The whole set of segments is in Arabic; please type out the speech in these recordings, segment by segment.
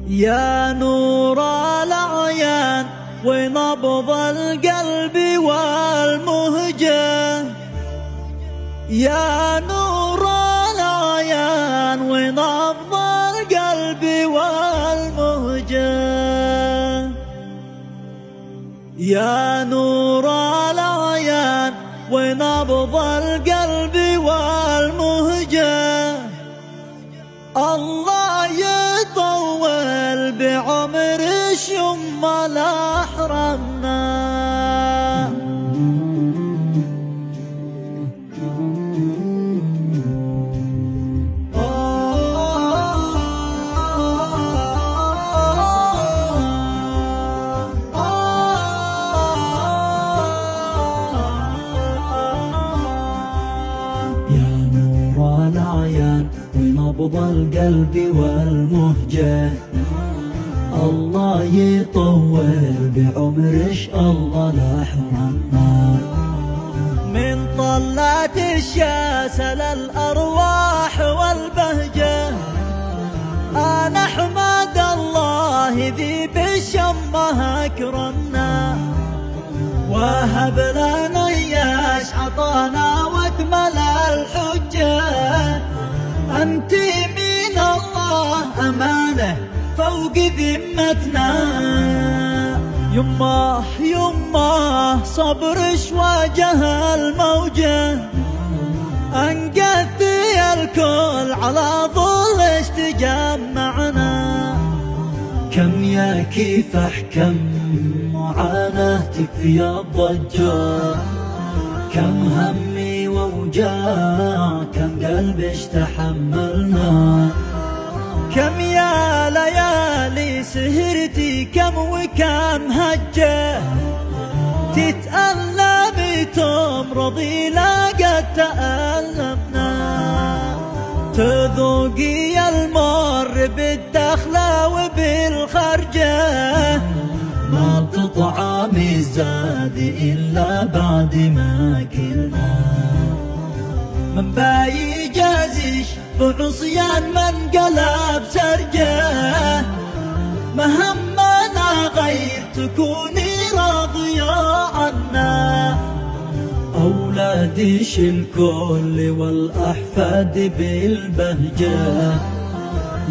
يا نور الأعيان ونبض القلب والمهجة، يا نور الأعيان ونبض القلب والمهجة، يا نور الأعيان ونبض القلب والمهجة. الله يطول بعمر يم لا حرمنا. يا نور الأعيان ونبض القلب والمهجة، الله يطول بعمرش الله لا حرمنا. من طلات الشاس للأرواح والبهجة، أنا أحمد الله ذي بالشمه أكرمنا، وهب لنا إياش عطانا واكمل الحجة. أنت من الله أمانة فوق ذمتنا، يمه يمه صبرش واجه الموجة، أنقذي الكل على ظلش تجمعنا. كم يا كفاح كم معاناتك في الضجة، كم همي ووجاع كم قلبش تحملنا. كم يا ليالي سهرتي كم وكم هجة، تتألمي تمرضي لا قد تألمنا. تذوقي المر بالدخلة وبالخرجة، ما تطعمي الزاد إلا بعد ما كلنا. من باي جازيش بعصيان من قلب سرجة، مهمنا غير تكوني راضية عنا. أولاديش الكل والأحفاد بالبهجة،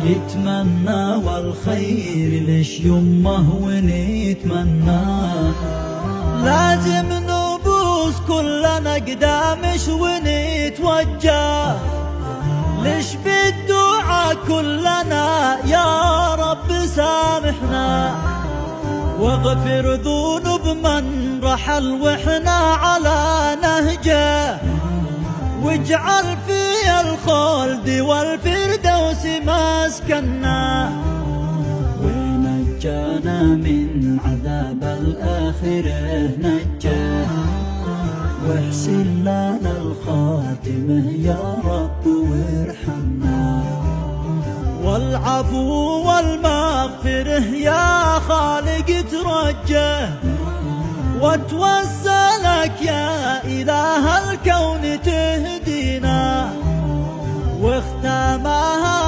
يتمنى والخير ليش يمه ونتمنى. لازم نبوس كلنا قدامش ونتوجه، ليش بالدعاء كلنا يا رب سامحنا. واغفر ذنوب من رحل وإحنا على نهجه، واجعل في الخلد والفردوس مسكننا. ونجانا من عذاب الآخرة نجاه، واحسن لنا الخاتمة يا رب وارحمنا. والعفو والمغفرة يا خالق ترجه، واتوسلك يا إله الكون تهدينا. واختامها